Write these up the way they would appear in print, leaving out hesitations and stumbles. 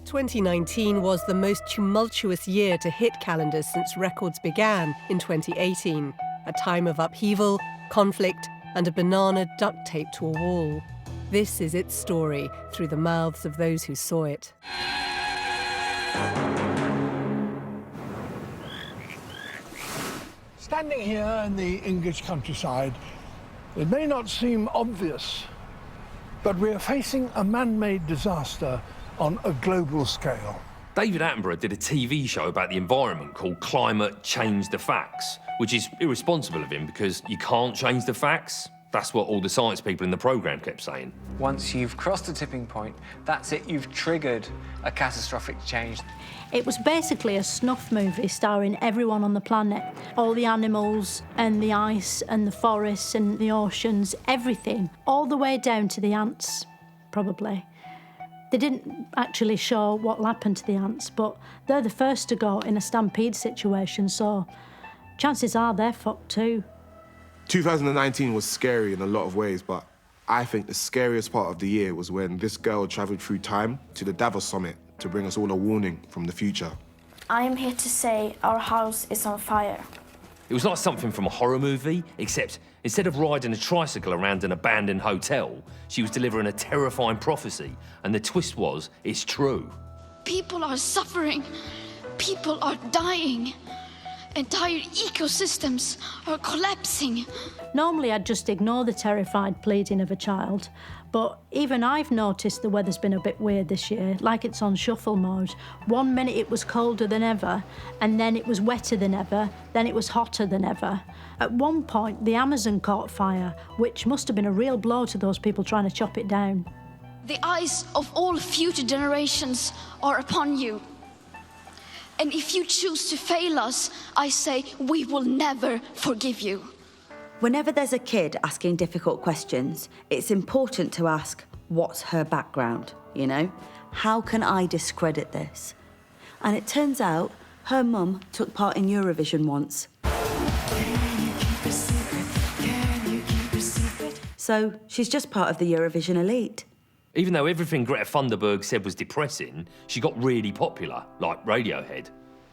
2019 was the most tumultuous year to hit calendars since records began in 2018, a time of upheaval, conflict, and a banana duct taped to a wall. This is its story through the mouths of those who saw it. Standing here in the English countryside, it may not seem obvious, but we are facing a man-made disaster on a global scale. David Attenborough did a TV show about the environment called Climate Change the Facts, which is irresponsible of him because you can't change the facts. That's what all the science people in the programme kept saying. Once you've crossed the tipping point, that's it, you've triggered a catastrophic change. It was basically a snuff movie starring everyone on the planet. All the animals and the ice and the forests and the oceans, everything, all the way down to the ants, probably. They didn't actually show what happened to the ants, but they're the first to go in a stampede situation, so chances are they're fucked too. 2019 was scary in a lot of ways, but I think the scariest part of the year was when this girl travelled through time to the Davos summit to bring us all a warning from the future. I am here to say our house is on fire. It was like something from a horror movie, except instead of riding a tricycle around an abandoned hotel, she was delivering a terrifying prophecy, and the twist was, it's true. People are suffering. People are dying. Entire ecosystems are collapsing. Normally I'd just ignore the terrified pleading of a child, but even I've noticed the weather's been a bit weird this year, like it's on shuffle mode. 1 minute it was colder than ever, and then it was wetter than ever, then it was hotter than ever. At one point, the Amazon caught fire, which must have been a real blow to those people trying to chop it down. The eyes of all future generations are upon you. And if you choose to fail us, I say we will never forgive you. Whenever there's a kid asking difficult questions, it's important to ask, what's her background, you know? How can I discredit this? And it turns out her mum took part in Eurovision once. So she's just part of the Eurovision elite. Even though everything Greta Thunberg said was depressing, she got really popular, like Radiohead.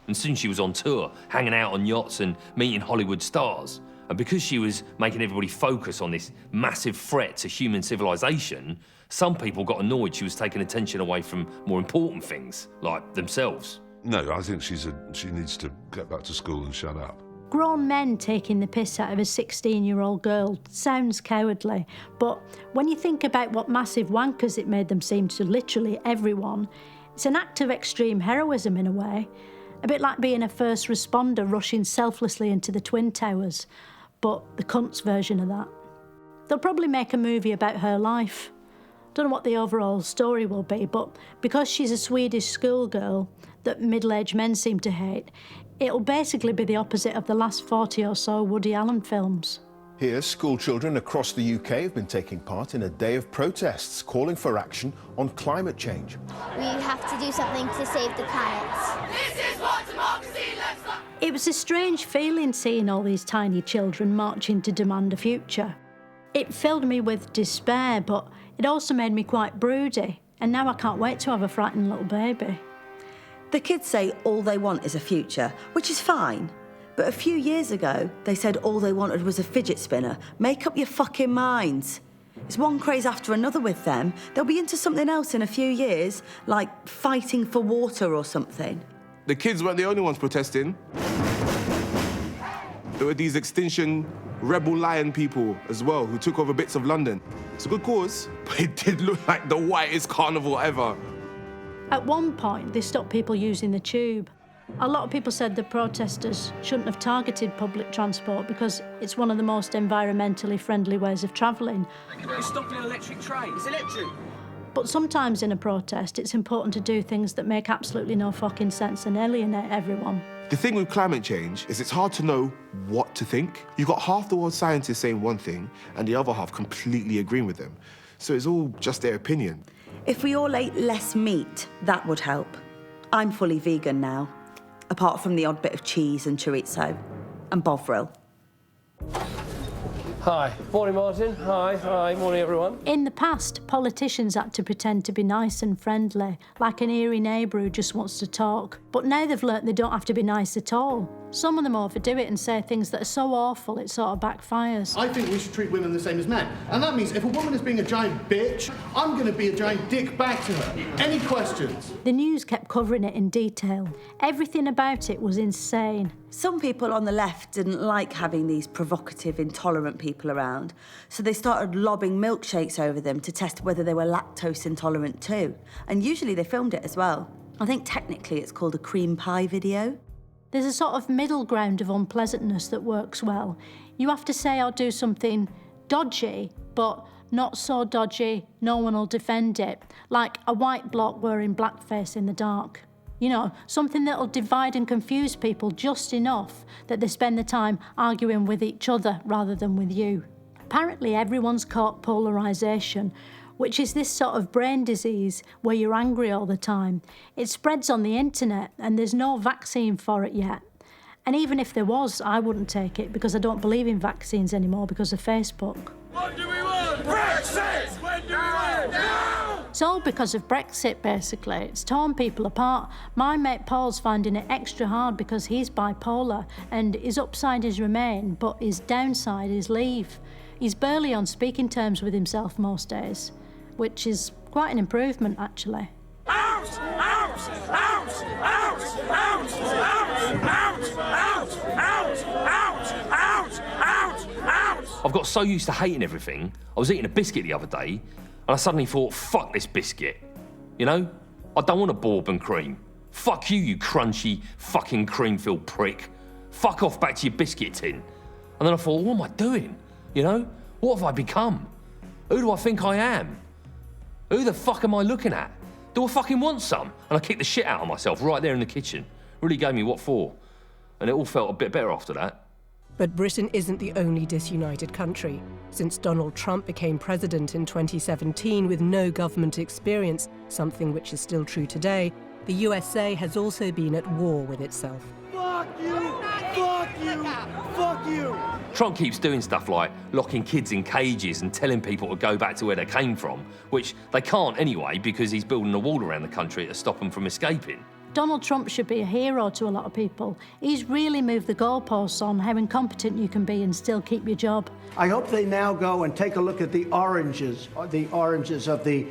And soon she was on tour, hanging out on yachts and meeting Hollywood stars. And because she was making everybody focus on this massive threat to human civilization, some people got annoyed she was taking attention away from more important things, like themselves. No, I think she needs to get back to school and shut up. Grown men taking the piss out of a 16-year-old girl sounds cowardly, but when you think about what massive wankers it made them seem to literally everyone, it's an act of extreme heroism in a way. A bit like being a first responder rushing selflessly into the Twin Towers, but the cunts version of that. They'll probably make a movie about her life. Don't know what the overall story will be, but because she's a Swedish schoolgirl that middle-aged men seem to hate, it'll basically be the opposite of the last 40 or so Woody Allen films. Here, school children across the UK have been taking part in a day of protests calling for action on climate change. We have to do something to save the planet. This is what democracy looks like. It was a strange feeling seeing all these tiny children marching to demand a future. It filled me with despair, but it also made me quite broody, and now I can't wait to have a frightened little baby. The kids say all they want is a future, which is fine. But a few years ago, they said all they wanted was a fidget spinner. Make up your fucking minds. It's one craze after another with them. They'll be into something else in a few years, like fighting for water or something. The kids weren't the only ones protesting. There were these Extinction Rebel Lion people as well who took over bits of London. It's a good cause, but it did look like the whitest carnival ever. At one point, they stopped people using the tube. A lot of people said the protesters shouldn't have targeted public transport because it's one of the most environmentally friendly ways of travelling. Stop an electric train. It's electric. But sometimes in a protest, it's important to do things that make absolutely no fucking sense and alienate everyone. The thing with climate change is it's hard to know what to think. You've got half the world's scientists saying one thing and the other half completely agreeing with them. So it's all just their opinion. If we all ate less meat, that would help. I'm fully vegan now, apart from the odd bit of cheese and chorizo and bovril. Hi. Morning, Martin. Hi. Morning, everyone. In the past, politicians had to pretend to be nice and friendly, like an eerie neighbour who just wants to talk. But now they've learnt they don't have to be nice at all. Some of them overdo it and say things that are so awful it sort of backfires. I think we should treat women the same as men. And that means if a woman is being a giant bitch, I'm going to be a giant dick back to her. Any questions? The news kept covering it in detail. Everything about it was insane. Some people on the left didn't like having these provocative, intolerant people around, so they started lobbing milkshakes over them to test whether they were lactose intolerant too. And usually they filmed it as well. I think technically it's called a cream pie video. There's a sort of middle ground of unpleasantness that works well. You have to say or do something dodgy, but not so dodgy no one will defend it, like a white bloke wearing blackface in the dark. You know, something that'll divide and confuse people just enough that they spend the time arguing with each other rather than with you. Apparently everyone's caught polarisation, which is this sort of brain disease where you're angry all the time. It spreads on the internet and there's no vaccine for it yet. And even if there was, I wouldn't take it because I don't believe in vaccines anymore because of Facebook. What do we want? Brexit! When do we want? Now! It's all because of Brexit, basically. It's torn people apart. My mate Paul's finding it extra hard because he's bipolar and his upside is remain, but his downside is leave. He's barely on speaking terms with himself most days, which is quite an improvement, actually. Out! Out! Out! Out! Out! Out! Out! Out! Out! Out! Out! Out! I've got so used to hating everything, I was eating a biscuit the other day, and I suddenly thought, fuck this biscuit. You know? I don't want a bourbon cream. Fuck you, you crunchy, fucking cream-filled prick. Fuck off back to your biscuit tin. And then I thought, what am I doing? You know? What have I become? Who do I think I am? Who the fuck am I looking at? Do I fucking want some? And I kicked the shit out of myself right there in the kitchen. Really gave me what for. And it all felt a bit better after that. But Britain isn't the only disunited country. Since Donald Trump became president in 2017 with no government experience, something which is still true today, the USA has also been at war with itself. Fuck you! Fuck you! Fuck you! Trump keeps doing stuff like locking kids in cages and telling people to go back to where they came from, which they can't anyway because he's building a wall around the country to stop them from escaping. Donald Trump should be a hero to a lot of people. He's really moved the goalposts on how incompetent you can be and still keep your job. I hope they now go and take a look at the oranges of the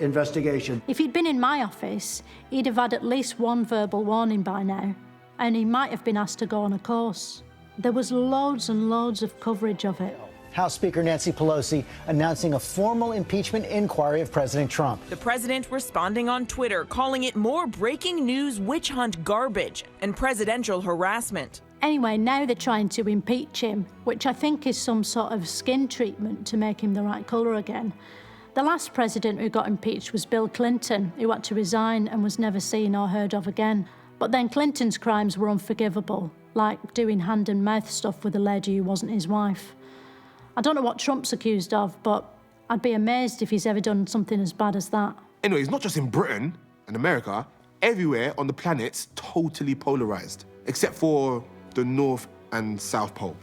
investigation. If he'd been in my office, he'd have had at least one verbal warning by now, and he might have been asked to go on a course. There was loads and loads of coverage of it. House Speaker Nancy Pelosi announcing a formal impeachment inquiry of President Trump. The president responding on Twitter, calling it more breaking news witch hunt garbage and presidential harassment. Anyway, now they're trying to impeach him, which I think is some sort of skin treatment to make him the right colour again. The last president who got impeached was Bill Clinton, who had to resign and was never seen or heard of again. But then Clinton's crimes were unforgivable, like doing hand and mouth stuff with a lady who wasn't his wife. I don't know what Trump's accused of, but I'd be amazed if he's ever done something as bad as that. Anyway, it's not just in Britain and America. Everywhere on the planet's totally polarised, except for the North and South Pole.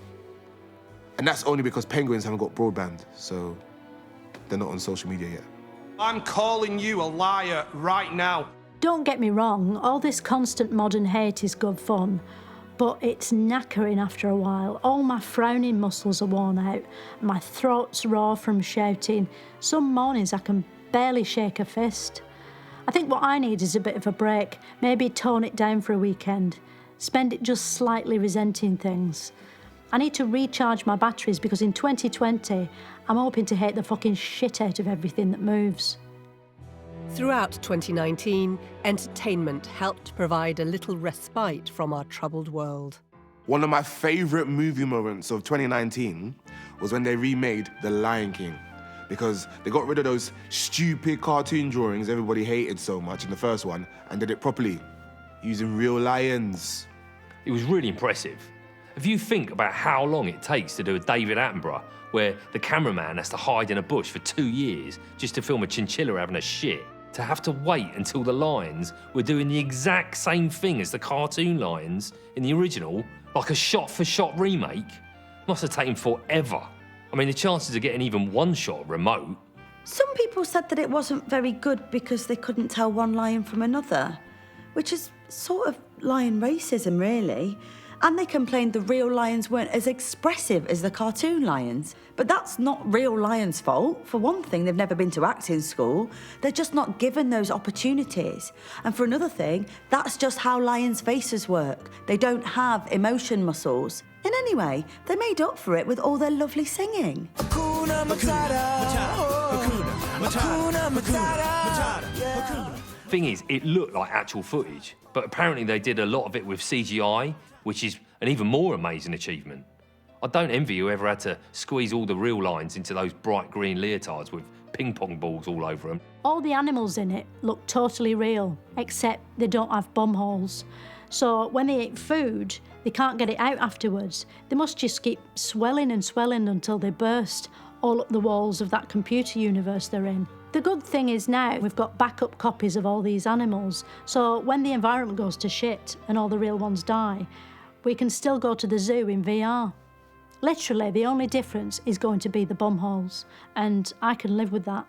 And that's only because penguins haven't got broadband, so they're not on social media yet. I'm calling you a liar right now. Don't get me wrong, all this constant modern hate is good fun, but it's knackering after a while. All my frowning muscles are worn out, my throat's raw from shouting. Some mornings I can barely shake a fist. I think what I need is a bit of a break, maybe tone it down for a weekend, spend it just slightly resenting things. I need to recharge my batteries because in 2020, I'm hoping to hate the fucking shit out of everything that moves. Throughout 2019, entertainment helped provide a little respite from our troubled world. One of my favourite movie moments of 2019 was when they remade The Lion King, because they got rid of those stupid cartoon drawings everybody hated so much in the first one and did it properly, using real lions. It was really impressive. If you think about how long it takes to do a David Attenborough, where the cameraman has to hide in a bush for 2 years just to film a chinchilla having a shit, to have to wait until the lions were doing the exact same thing as the cartoon lions in the original, like a shot-for-shot remake, Must have taken forever. I mean, the chances of getting even one shot are remote. Some people said that it wasn't very good because they couldn't tell one lion from another, which is sort of lion racism, really. And they complained the real lions weren't as expressive as the cartoon lions. But that's not real lions' fault. For one thing, they've never been to acting school. They're just not given those opportunities. And for another thing, that's just how lions' faces work. They don't have emotion muscles. And anyway, they made up for it with all their lovely singing. Hakuna Matata. Hakuna Matata. Thing is, it looked like actual footage, but apparently they did a lot of it with CGI, which is an even more amazing achievement. I don't envy whoever had to squeeze all the real lions into those bright green leotards with ping pong balls all over them. All the animals in it look totally real, except they don't have bum holes. So when they eat food, they can't get it out afterwards. They must just keep swelling and swelling until they burst all up the walls of that computer universe they're in. The good thing is now we've got backup copies of all these animals, so when the environment goes to shit and all the real ones die, we can still go to the zoo in VR. Literally, the only difference is going to be the bum holes, and I can live with that.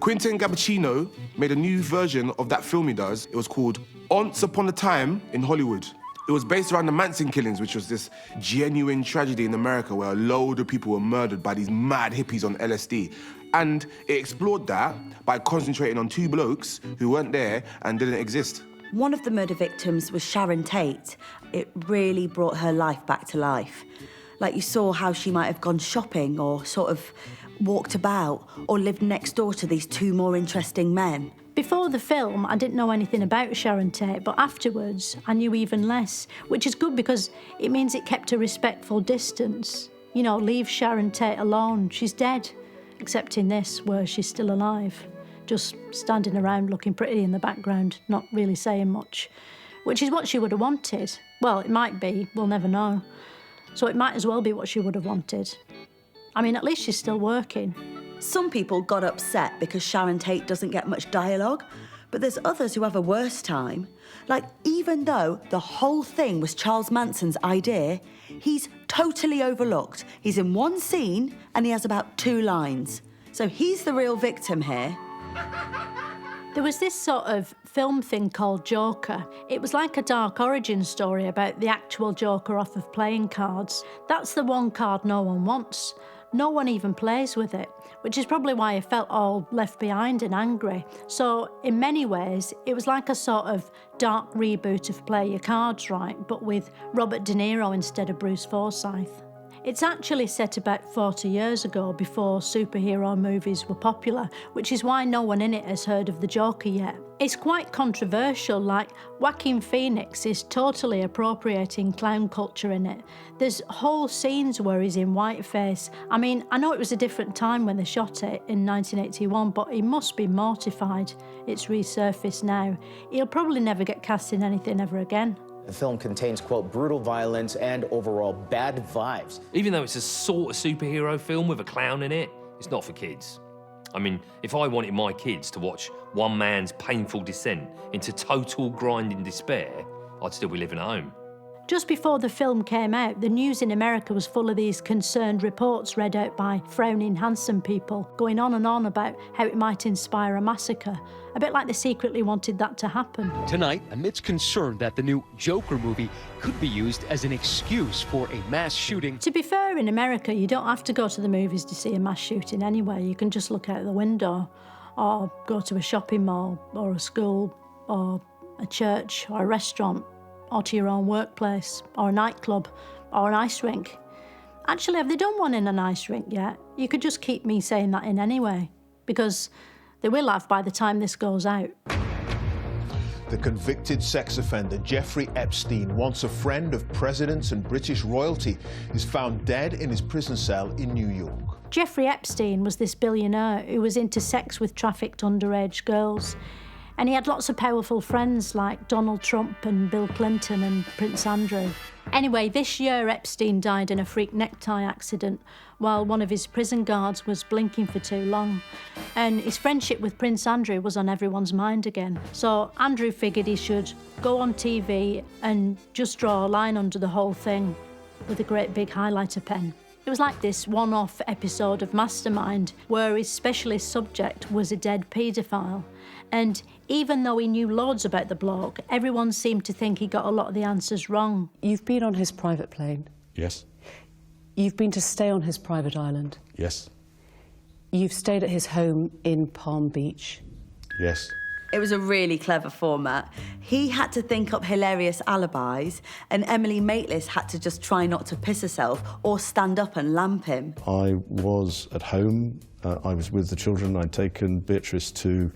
Quentin Gabachino made a new version of that film he does. It was called Once Upon a Time in Hollywood. It was based around the Manson killings, which was this genuine tragedy in America where a load of people were murdered by these mad hippies on LSD. And it explored that by concentrating on two blokes who weren't there and didn't exist. One of the murder victims was Sharon Tate. It really brought her life back to life. Like, you saw how she might have gone shopping or sort of walked about or lived next door to these two more interesting men. Before the film, I didn't know anything about Sharon Tate, but afterwards, I knew even less, which is good because it means it kept a respectful distance. You know, leave Sharon Tate alone, she's dead. Except in this, where she's still alive. Just standing around looking pretty in the background, not really saying much. Which is what she would have wanted. Well, it might be, we'll never know. So it might as well be what she would have wanted. I mean, at least she's still working. Some people got upset because Sharon Tate doesn't get much dialogue, but there's others who have a worse time. Like, even though the whole thing was Charles Manson's idea, he's totally overlooked. He's in one scene and he has about 2 lines. So he's the real victim here. There was this sort of film thing called Joker. It was like a dark origin story about the actual Joker off of playing cards. That's the one card no one wants. No one even plays with it, which is probably why I felt all left behind and angry. So, in many ways, it was like a sort of dark reboot of Play Your Cards Right, but with Robert De Niro instead of Bruce Forsyth. It's actually set about 40 years ago, before superhero movies were popular, which is why no one in it has heard of the Joker yet. It's quite controversial, like Joaquin Phoenix is totally appropriating clown culture in it. There's whole scenes where he's in whiteface. I mean, I know it was a different time when they shot it in 1981, but he must be mortified it's resurfaced now. He'll probably never get cast in anything ever again. The film contains, quote, brutal violence and overall bad vibes. Even though it's a sort of superhero film with a clown in it, it's not for kids. I mean, if I wanted my kids to watch one man's painful descent into total grinding despair, I'd still be living at home. Just before the film came out, the news in America was full of these concerned reports read out by frowning, handsome people, going on and on about how it might inspire a massacre. A bit like they secretly wanted that to happen. Tonight, amidst concern that the new Joker movie could be used as an excuse for a mass shooting. To be fair, in America, you don't have to go to the movies to see a mass shooting anyway. You can just look out the window, or go to a shopping mall, or a school, or a church, or a restaurant, or to your own workplace, or a nightclub, or an ice rink. Actually, have they done one in an ice rink yet? You could just keep me saying that in anyway, because they will have by the time this goes out. The convicted sex offender Jeffrey Epstein, once a friend of presidents and British royalty, is found dead in his prison cell in New York. Jeffrey Epstein was this billionaire who was into sex with trafficked underage girls. And he had lots of powerful friends like Donald Trump and Bill Clinton and Prince Andrew. Anyway, this year Epstein died in a freak necktie accident while one of his prison guards was blinking for too long. And his friendship with Prince Andrew was on everyone's mind again. So Andrew figured he should go on TV and just draw a line under the whole thing. with a great big highlighter pen. It was like this one-off episode of Mastermind where his specialist subject was a dead paedophile. And even though he knew loads about the bloke, everyone seemed to think he got a lot of the answers wrong. You've been on his private plane. Yes. You've been to stay on his private island. Yes. You've stayed at his home in Palm Beach. Yes. It was a really clever format. He had to think up hilarious alibis, and Emily Maitlis had to just try not to piss herself or stand up and lamp him. I was at home. I was with the children. I'd taken Beatrice to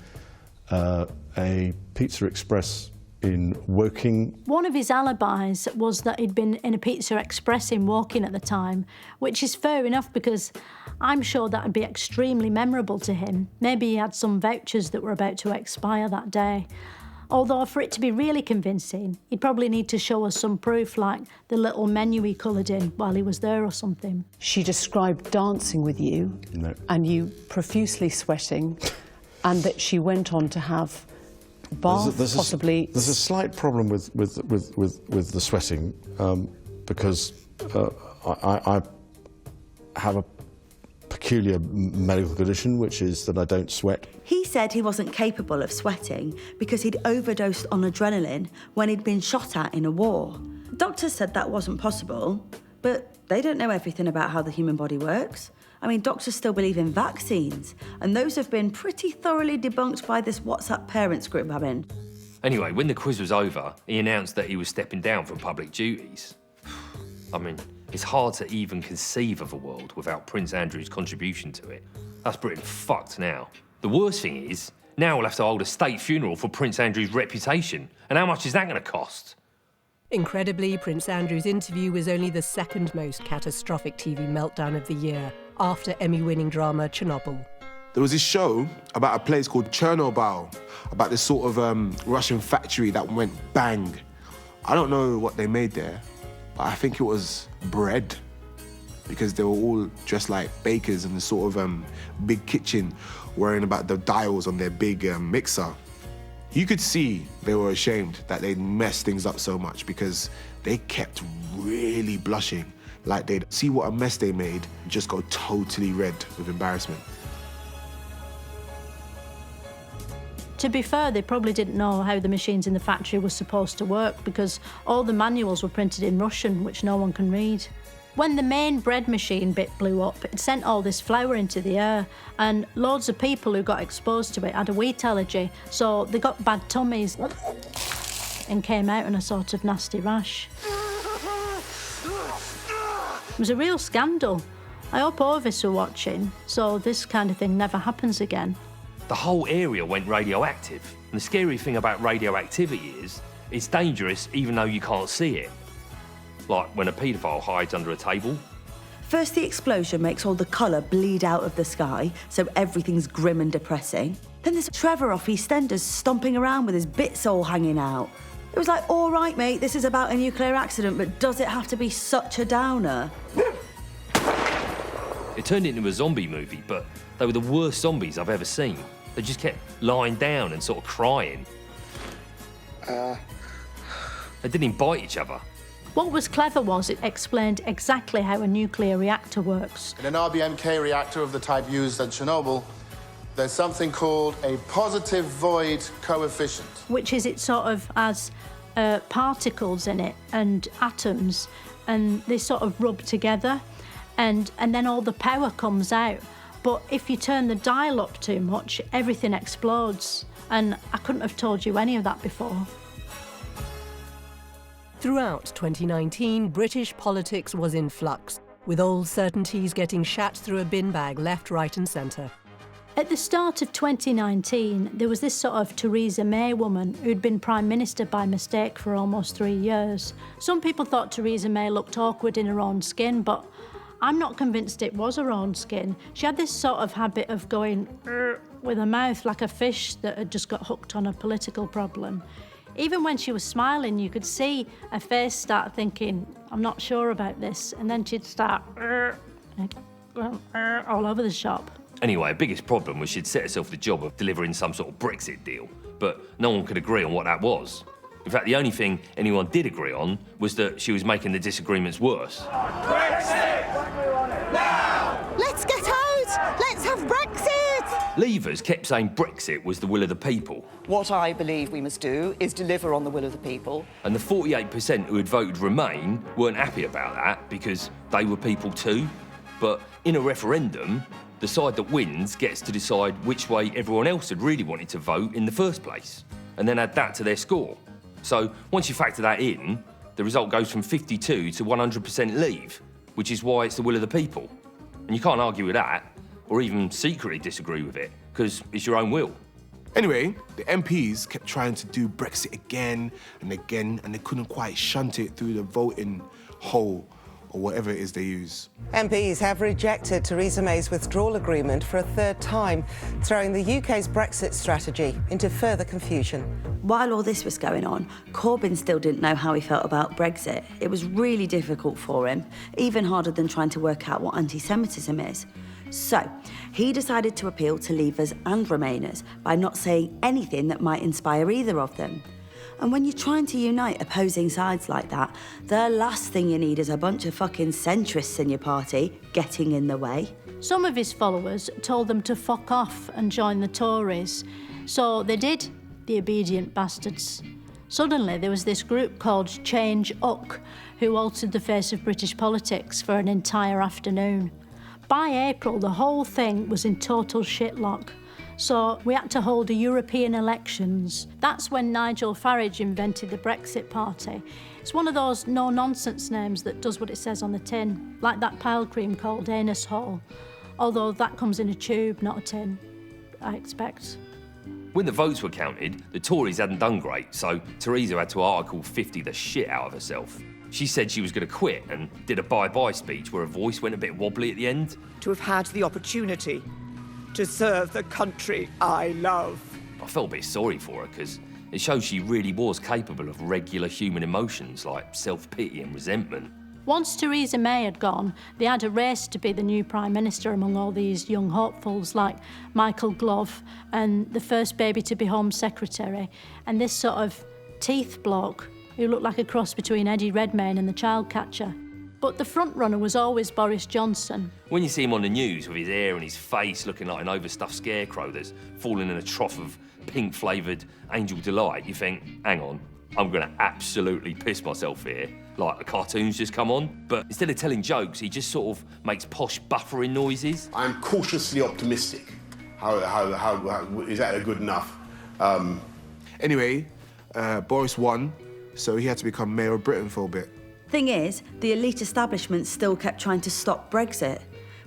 a Pizza Express in Woking. One of his alibis was that he'd been in a Pizza Express in Woking at the time, which is fair enough because I'm sure that would be extremely memorable to him. Maybe he had some vouchers that were about to expire that day. Although for it to be really convincing, he'd probably need to show us some proof, like the little menu he coloured in while he was there or something. She described dancing with you, and you profusely sweating, and that she went on to have bath, possibly. There's a slight problem with the sweating because I have a peculiar medical condition, which is that I don't sweat. He said he wasn't capable of sweating because he'd overdosed on adrenaline when he'd been shot at in a war. Doctors said that wasn't possible, but they don't know everything about how the human body works. I mean, doctors still believe in vaccines, and those have been pretty thoroughly debunked by this WhatsApp parents group I'm in. Anyway, when the quiz was over, he announced that he was stepping down from public duties. I mean, it's hard to even conceive of a world without Prince Andrew's contribution to it. That's Britain fucked now. The worst thing is, now we'll have to hold a state funeral for Prince Andrew's reputation. And how much is that going to cost? Incredibly, Prince Andrew's interview was only the second most catastrophic TV meltdown of the year, after Emmy-winning drama Chernobyl. There was this show about a place called Chernobyl, about this sort of Russian factory that went bang. I don't know what they made there, but I think it was bread, because they were all dressed like bakers in this sort of big kitchen, worrying about the dials on their big mixer. You could see they were ashamed that they'd messed things up so much because they kept really blushing, like they'd see what a mess they made and just go totally red with embarrassment. To be fair, they probably didn't know how the machines in the factory were supposed to work because all the manuals were printed in Russian, which no one can read. When the main bread machine bit blew up, it sent all this flour into the air, and loads of people who got exposed to it had a wheat allergy, so they got bad tummies and came out in a sort of nasty rash. It was a real scandal. I hope Orvis are watching, so this kind of thing never happens again. The whole area went radioactive. And the scary thing about radioactivity is it's dangerous even though you can't see it. Like when a paedophile hides under a table. First, the explosion makes all the colour bleed out of the sky, so everything's grim and depressing. Then there's Trevor off EastEnders stomping around with his bits all hanging out. It was like, all right, mate, this is about a nuclear accident, but does it have to be such a downer? It turned into a zombie movie, but they were the worst zombies I've ever seen. They just kept lying down and sort of crying. They didn't even bite each other. What was clever was it explained exactly how a nuclear reactor works. In an RBMK reactor of the type used at Chernobyl, there's something called a positive void coefficient. Which is it sort of has particles in it and atoms, and they sort of rub together, and then all the power comes out. But if you turn the dial up too much, everything explodes. And I couldn't have told you any of that before. Throughout 2019, British politics was in flux, with old certainties getting shat through a bin bag left, right and centre. At the start of 2019, there was this sort of Theresa May woman who'd been Prime Minister by mistake for almost 3 years. Some people thought Theresa May looked awkward in her own skin, but I'm not convinced it was her own skin. She had this sort of habit of going with her mouth like a fish that had just got hooked on a political problem. Even when she was smiling, you could see her face start thinking, I'm not sure about this, and then she'd start all over the shop. Anyway, her biggest problem was she'd set herself the job of delivering some sort of Brexit deal, but no one could agree on what that was. In fact, the only thing anyone did agree on was that she was making the disagreements worse. Brexit! Now! Let's get out! Let's have Brexit! Leavers kept saying Brexit was the will of the people. What I believe we must do is deliver on the will of the people. And the 48% who had voted Remain weren't happy about that because they were people too. But in a referendum, the side that wins gets to decide which way everyone else had really wanted to vote in the first place, and then add that to their score. So once you factor that in, the result goes from 52 to 100% leave, which is why it's the will of the people. And you can't argue with that, or even secretly disagree with it, because it's your own will. Anyway, the MPs kept trying to do Brexit again and again, and they couldn't quite shunt it through the voting hole, or whatever it is they use. MPs have rejected Theresa May's withdrawal agreement for a third time, throwing the UK's Brexit strategy into further confusion. While all this was going on, Corbyn still didn't know how he felt about Brexit. It was really difficult for him, even harder than trying to work out what anti-Semitism is. So, he decided to appeal to Leavers and Remainers by not saying anything that might inspire either of them. And when you're trying to unite opposing sides like that, the last thing you need is a bunch of fucking centrists in your party getting in the way. Some of his followers told them to fuck off and join the Tories. So they did, the obedient bastards. Suddenly there was this group called Change Uck, who altered the face of British politics for an entire afternoon. By April, the whole thing was in total shitlock. So we had to hold a European elections. That's when Nigel Farage invented the Brexit Party. It's one of those no-nonsense names that does what it says on the tin, like that pile cream called Anus Hole. Although that comes in a tube, not a tin, I expect. When the votes were counted, the Tories hadn't done great, so Theresa had to Article 50 the shit out of herself. She said she was going to quit and did a bye-bye speech where her voice went a bit wobbly at the end. To have had the opportunity to serve the country I love. I felt a bit sorry for her because it shows she really was capable of regular human emotions like self-pity and resentment. Once Theresa May had gone, they had a race to be the new Prime Minister among all these young hopefuls like Michael Gove and the first baby to be Home Secretary and this sort of teeth bloke who looked like a cross between Eddie Redmayne and the child catcher. But the front-runner was always Boris Johnson. When you see him on the news with his hair and his face looking like an overstuffed scarecrow that's fallen in a trough of pink-flavoured Angel Delight, you think, hang on, I'm going to absolutely piss myself here, like the cartoon's just come on. But instead of telling jokes, he just sort of makes posh buffering noises. I'm cautiously optimistic. How is that good enough? Anyway, Boris won, so he had to become mayor of Britain for a bit. Thing is, the elite establishment still kept trying to stop Brexit.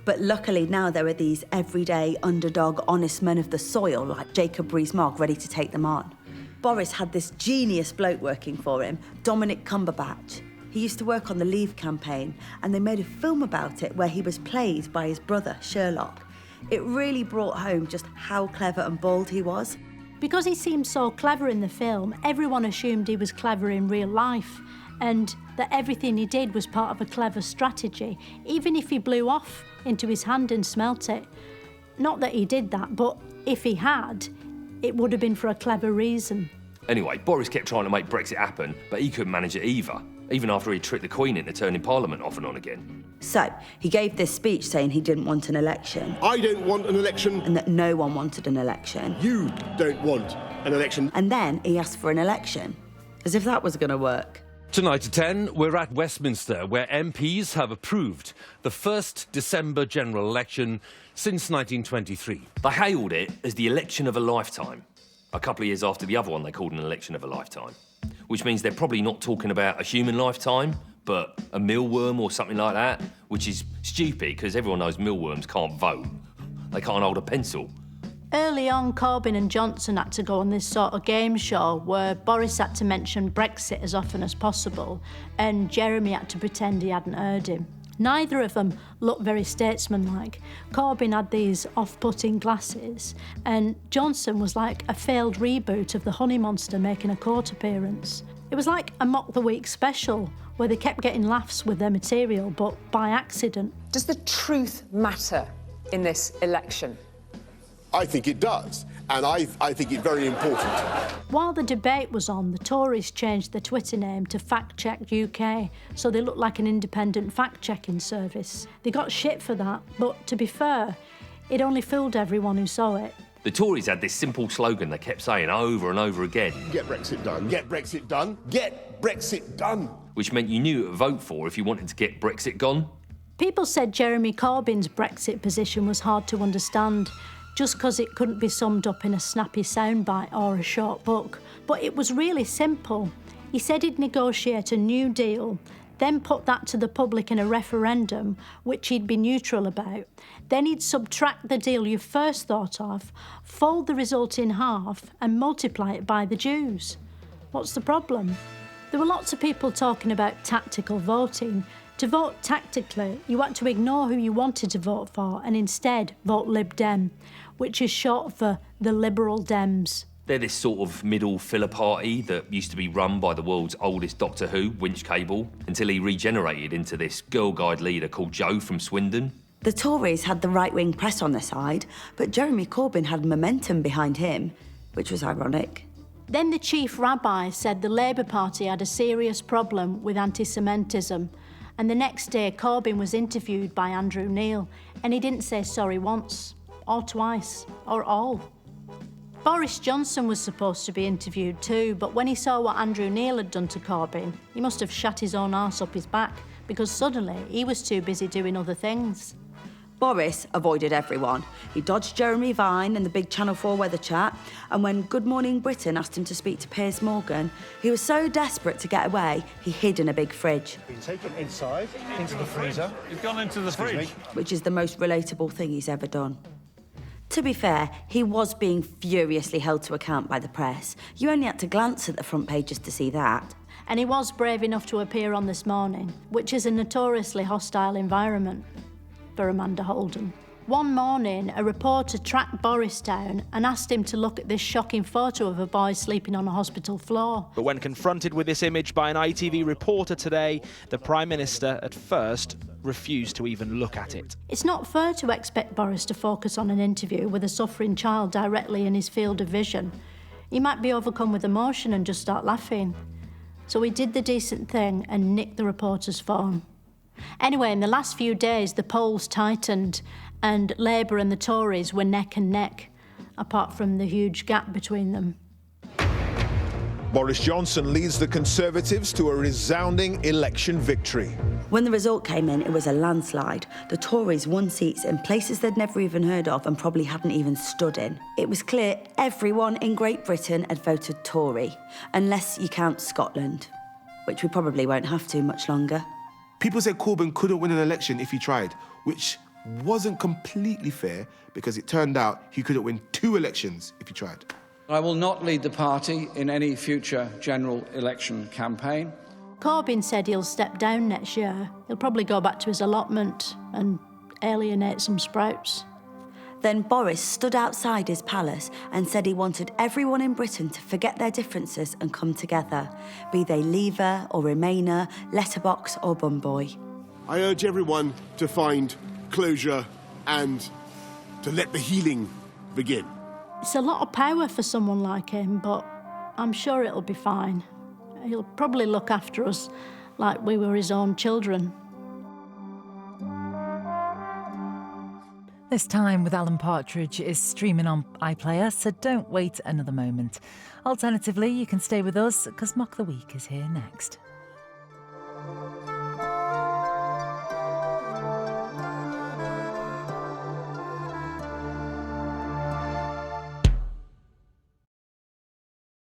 But luckily now there are these everyday, underdog, honest men of the soil like Jacob Rees-Mogg ready to take them on. Boris had this genius bloke working for him, Dominic Cumberbatch. He used to work on the Leave campaign, and they made a film about it where he was played by his brother, Sherlock. It really brought home just how clever and bold he was. Because he seemed so clever in the film, everyone assumed he was clever in real life, and that everything he did was part of a clever strategy, even if he blew off into his hand and smelt it. Not that he did that, but if he had, it would have been for a clever reason. Anyway, Boris kept trying to make Brexit happen, but he couldn't manage it either, even after he tricked the Queen into turning Parliament off and on again. So, he gave this speech saying he didn't want an election. I don't want an election. And that no one wanted an election. You don't want an election. And then he asked for an election, as if that was going to work. Tonight at 10, we're at Westminster, where MPs have approved the first December general election since 1923. They hailed it as the election of a lifetime. A couple of years after the other one, they called an election of a lifetime. Which means they're probably not talking about a human lifetime, but a mealworm or something like that, which is stupid, because everyone knows mealworms can't vote. They can't hold a pencil. Early on, Corbyn and Johnson had to go on this sort of game show where Boris had to mention Brexit as often as possible and Jeremy had to pretend he hadn't heard him. Neither of them looked very statesmanlike. Corbyn had these off-putting glasses and Johnson was like a failed reboot of the Honey Monster making a court appearance. It was like a Mock the Week special where they kept getting laughs with their material, but by accident. Does the truth matter in this election? I think it does. and I think it's very important. While the debate was on, the Tories changed their Twitter name to Fact Check UK, so they looked like an independent fact-checking service. They got shit for that, but to be fair, it only fooled everyone who saw it. The Tories had this simple slogan they kept saying over and over again. Get Brexit done, get Brexit done, get Brexit done. Which meant you knew who to vote for if you wanted to get Brexit gone. People said Jeremy Corbyn's Brexit position was hard to understand, just because it couldn't be summed up in a snappy soundbite or a short book. But it was really simple. He said he'd negotiate a new deal, then put that to the public in a referendum, which he'd be neutral about. Then he'd subtract the deal you first thought of, fold the result in half, and multiply it by the Jews. What's the problem? There were lots of people talking about tactical voting. To vote tactically, you had to ignore who you wanted to vote for and instead vote Lib Dem, which is short for the Liberal Dems. They're this sort of middle filler party that used to be run by the world's oldest Doctor Who, Winch Cable, until he regenerated into this Girl Guide leader called Joe from Swindon. The Tories had the right-wing press on their side, but Jeremy Corbyn had momentum behind him, which was ironic. Then the chief rabbi said the Labour Party had a serious problem with anti-Semitism, and the next day Corbyn was interviewed by Andrew Neil, and he didn't say sorry once, or twice, or all. Boris Johnson was supposed to be interviewed too, but when he saw what Andrew Neil had done to Corbyn, he must have shut his own arse up his back, because suddenly he was too busy doing other things. Boris avoided everyone. He dodged Jeremy Vine in the big Channel 4 weather chat, and when Good Morning Britain asked him to speak to Piers Morgan, he was so desperate to get away, he hid in a big fridge. Been taken inside, into the freezer. He's gone into the fridge. Which is the most relatable thing he's ever done. To be fair, he was being furiously held to account by the press. You only had to glance at the front pages to see that. And he was brave enough to appear on This Morning, which is a notoriously hostile environment for Amanda Holden. One morning, a reporter tracked Boris down and asked him to look at this shocking photo of a boy sleeping on a hospital floor. But when confronted with this image by an ITV reporter today, the Prime Minister at first refused to even look at it. It's not fair to expect Boris to focus on an interview with a suffering child directly in his field of vision. He might be overcome with emotion and just start laughing. So he did the decent thing and nicked the reporter's phone. Anyway, in the last few days, the polls tightened and Labour and the Tories were neck and neck, apart from the huge gap between them. Boris Johnson leads the Conservatives to a resounding election victory. When the result came in, it was a landslide. The Tories won seats in places they'd never even heard of and probably hadn't even stood in. It was clear everyone in Great Britain had voted Tory, unless you count Scotland, which we probably won't have to much longer. People said Corbyn couldn't win an election if he tried, which wasn't completely fair because it turned out he couldn't win 2 elections if he tried. I will not lead the party in any future general election campaign. Corbyn said he'll step down next year. He'll probably go back to his allotment and alienate some sprouts. Then Boris stood outside his palace and said he wanted everyone in Britain to forget their differences and come together, be they Leaver or Remainer, Letterbox or Bumboy. I urge everyone to find closure and to let the healing begin. It's a lot of power for someone like him, but I'm sure it'll be fine. He'll probably look after us like we were his own children. This Time with Alan Partridge is streaming on iPlayer, so don't wait another moment. Alternatively, you can stay with us because Mock the Week is here next.